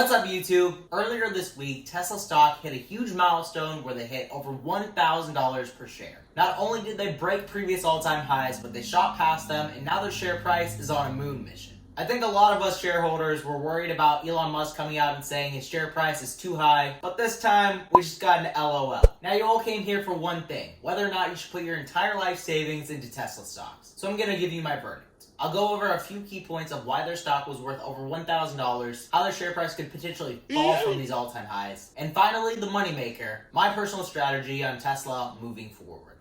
What's up, YouTube? Earlier this week, Tesla stock hit a huge milestone where they hit over $1,000 per share. Not only did they break previous all-time highs, but they shot past them, and now their share price is on a moon mission. I think a lot of us shareholders were worried about Elon Musk coming out and saying his share price is too high, but this time, we just got an LOL. Now, you all came here for one thing, whether or not you should put your entire life savings into Tesla stocks. So I'm gonna give you my verdict. I'll go over a few key points of why their stock was worth over $1,000, how their share price could potentially fall from these all-time highs, and finally, the moneymaker, my personal strategy on Tesla moving forward.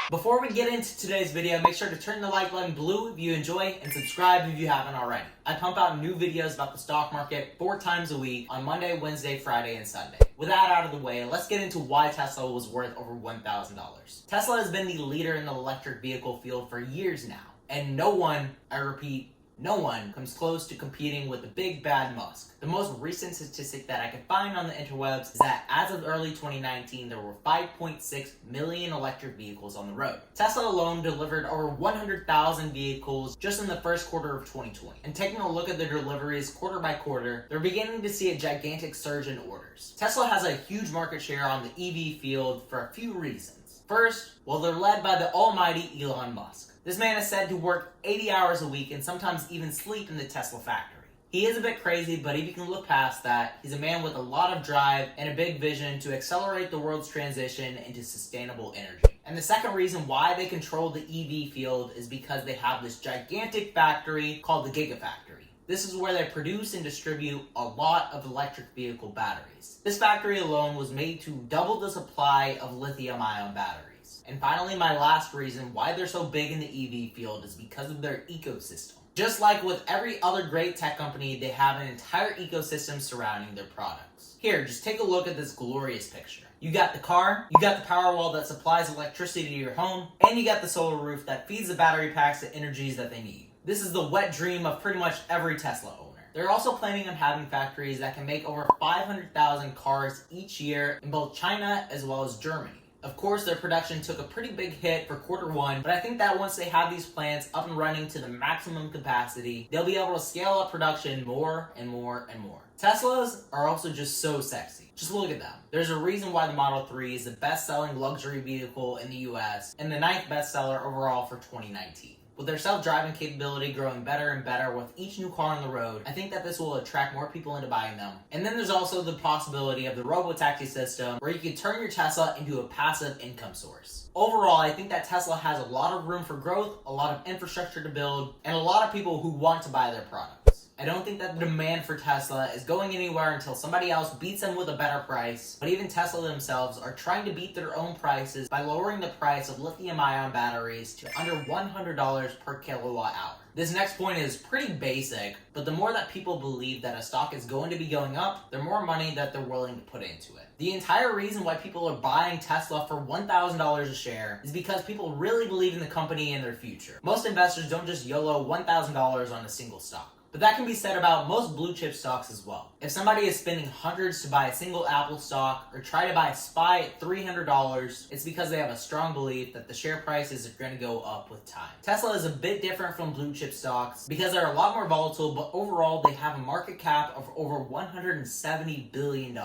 Before we get into today's video, make sure to turn the like button blue if you enjoy and subscribe if you haven't already. I pump out new videos about the stock market 4 times a week on Monday, Wednesday, Friday, and Sunday. With that out of the way, let's get into why Tesla was worth over $1,000. Tesla has been the leader in the electric vehicle field for years now, and no one, I repeat, no one comes close to competing with the big bad Musk. The most recent statistic that I could find on the interwebs is that as of early 2019, there were 5.6 million electric vehicles on the road. Tesla alone delivered over 100,000 vehicles just in the first quarter of 2020. And taking a look at their deliveries quarter by quarter, they're beginning to see a gigantic surge in orders. Tesla has a huge market share on the EV field for a few reasons. First, well, they're led by the almighty Elon Musk. This man is said to work 80 hours a week and sometimes even sleep in the Tesla factory. He is a bit crazy, but if you can look past that, he's a man with a lot of drive and a big vision to accelerate the world's transition into sustainable energy. And the second reason why they control the EV field is because they have this gigantic factory called the Gigafactory. This is where they produce and distribute a lot of electric vehicle batteries. This factory alone was made to double the supply of lithium-ion batteries. And finally, my last reason why they're so big in the EV field is because of their ecosystem. Just like with every other great tech company, they have an entire ecosystem surrounding their products. Here, just take a look at this glorious picture. You got the car, you got the power wall that supplies electricity to your home, and you got the solar roof that feeds the battery packs the energies that they need. This is the wet dream of pretty much every Tesla owner. They're also planning on having factories that can make over 500,000 cars each year in both China as well as Germany. Of course, their production took a pretty big hit for Q1, but I think that once they have these plants up and running to the maximum capacity, they'll be able to scale up production more and more and more. Teslas are also just so sexy. Just look at them. There's a reason why the Model 3 is the best-selling luxury vehicle in the US and the 9th bestseller overall for 2019. With their self-driving capability growing better and better with each new car on the road, I think that this will attract more people into buying them. And then there's also the possibility of the Robotaxi system where you can turn your Tesla into a passive income source. Overall, I think that Tesla has a lot of room for growth, a lot of infrastructure to build, and a lot of people who want to buy their products. I don't think that the demand for Tesla is going anywhere until somebody else beats them with a better price, but even Tesla themselves are trying to beat their own prices by lowering the price of lithium-ion batteries to under $100 per kilowatt hour. This next point is pretty basic, but the more that people believe that a stock is going to be going up, the more money that they're willing to put into it. The entire reason why people are buying Tesla for $1,000 a share is because people really believe in the company and their future. Most investors don't just YOLO $1,000 on a single stock. But that can be said about most blue chip stocks as well. If somebody is spending hundreds to buy a single Apple stock or try to buy a SPY at $300, it's because they have a strong belief that the share prices are going to go up with time. Tesla is a bit different from blue chip stocks because they're a lot more volatile, but overall they have a market cap of over $170 billion.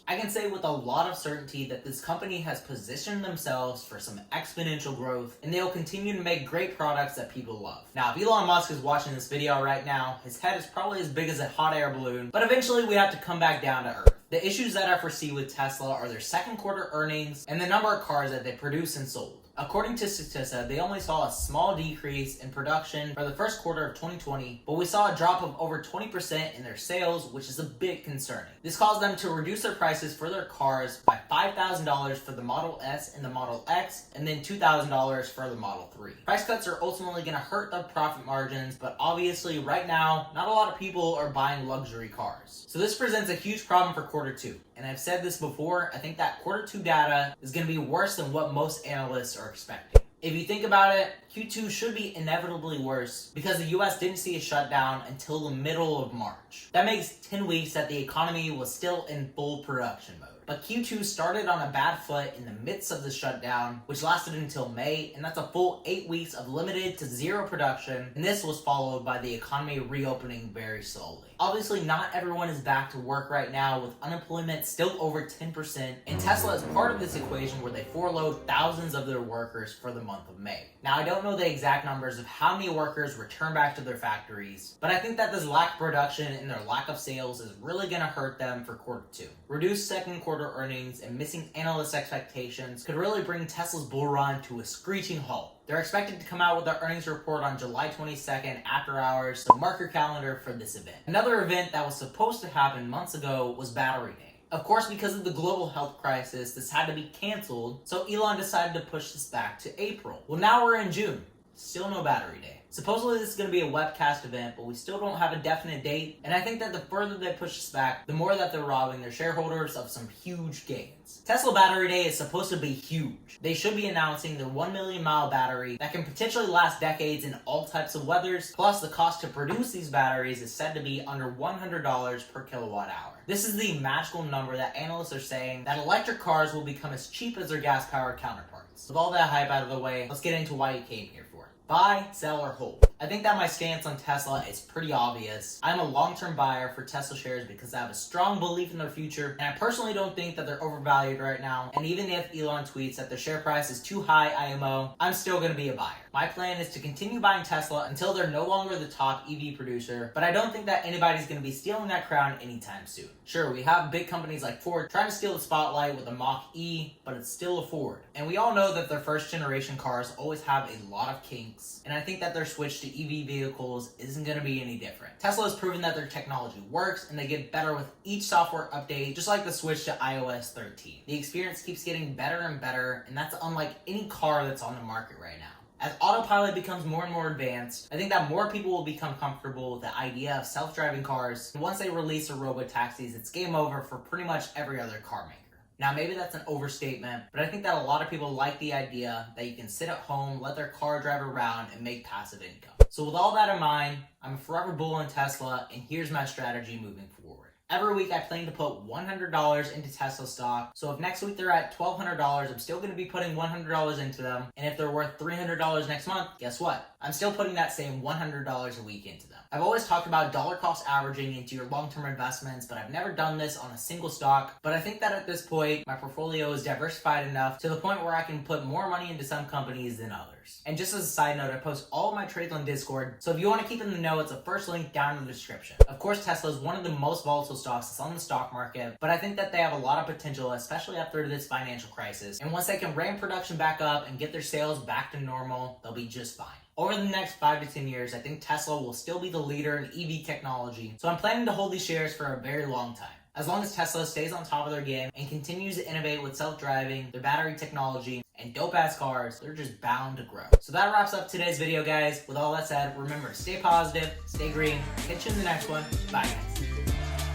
I can say with a lot of certainty that this company has positioned themselves for some exponential growth, and they'll continue to make great products that people love. Now, if Elon Musk is watching this video right now, his head is probably as big as a hot air balloon, but eventually we have to come back down to earth. The issues that I foresee with Tesla are their second quarter earnings and the number of cars that they produce and sold. According to Statista, they only saw a small decrease in production for the first quarter of 2020, but we saw a drop of over 20% in their sales, which is a bit concerning. This caused them to reduce their prices for their cars by $5,000 for the Model S and the Model X, and then $2,000 for the Model 3. Price cuts are ultimately going to hurt their profit margins, but obviously right now, not a lot of people are buying luxury cars. So this presents a huge problem for Q2. And I've said this before, I think that Q2 data is going to be worse than what most analysts are expecting. If you think about it, Q2 should be inevitably worse because the US didn't see a shutdown until the middle of March. That makes 10 weeks that the economy was still in full production mode. But Q2 started on a bad foot in the midst of the shutdown, which lasted until May, and that's a full 8 weeks of limited to zero production, and this was followed by the economy reopening very slowly. Obviously, not everyone is back to work right now, with unemployment still over 10%, and Tesla is part of this equation where they furloughed thousands of their workers for the month of May. Now, I don't know the exact numbers of how many workers return back to their factories, but I think that this lack of production and their lack of sales is really going to hurt them for Q2. Reduced second quarter earnings and missing analyst expectations could really bring Tesla's bull run to a screeching halt. They're expected to come out with their earnings report on July 22nd after hours, so mark your calendar for this event. Another event that was supposed to happen months ago was Battery Day. Of course, because of the global health crisis, this had to be canceled, so Elon decided to push this back to April. Well, now we're in June. Still no Battery Day. Supposedly this is going to be a webcast event, but we still don't have a definite date, and I think that the further they push this back, the more that they're robbing their shareholders of some huge gains. Tesla Battery Day is supposed to be huge. They should be announcing their 1 million mile battery that can potentially last decades in all types of weathers, plus the cost to produce these batteries is said to be under $100 per kilowatt hour. This is the magical number that analysts are saying that electric cars will become as cheap as their gas-powered counterparts. With all that hype out of the way, let's get into why you came here for. Buy, sell, or hold. I think that my stance on Tesla is pretty obvious. I'm a long-term buyer for Tesla shares because I have a strong belief in their future, and I personally don't think that they're overvalued right now. And even if Elon tweets that their share price is too high IMO, I'm still going to be a buyer. My plan is to continue buying Tesla until they're no longer the top EV producer, but I don't think that anybody's going to be stealing that crown anytime soon. Sure, we have big companies like Ford trying to steal the spotlight with a Mach-E, but it's still a Ford. And we all know that their first generation cars always have a lot of kinks, and I think that their switch to EV vehicles isn't going to be any different. Tesla has proven that their technology works, and they get better with each software update, just like the switch to iOS 13. The experience keeps getting better and better, and that's unlike any car that's on the market right now. As AutoPilot becomes more and more advanced, I think that more people will become comfortable with the idea of self-driving cars, and once they release the Robotaxis, it's game over for pretty much every other car maker. Now, maybe that's an overstatement, but I think that a lot of people like the idea that you can sit at home, let their car drive around, and make passive income. So with all that in mind, I'm a forever bull on Tesla, and here's my strategy moving forward. Every week I plan to put $100 into Tesla stock, so if next week they're at $1,200, I'm still going to be putting $100 into them, and if they're worth $300 next month, guess what? I'm still putting that same $100 a week into them. I've always talked about dollar cost averaging into your long-term investments, but I've never done this on a single stock, but I think that at this point, my portfolio is diversified enough to the point where I can put more money into some companies than others. And just as a side note, I post all of my trades on Discord, so if you want to keep in the know, it's the first link down in the description. Of course, Tesla is one of the most volatile stocks that's on the stock market, but I think that they have a lot of potential, especially after this financial crisis. And once they can ramp production back up and get their sales back to normal, they'll be just fine. Over the next 5 to 10 years, I think Tesla will still be the leader in EV technology, so I'm planning to hold these shares for a very long time. As long as Tesla stays on top of their game and continues to innovate with self-driving, their battery technology, and dope-ass cars, they're just bound to grow. So that wraps up today's video, guys. With all that said, remember, stay positive, stay green, catch you in the next one. Bye, guys.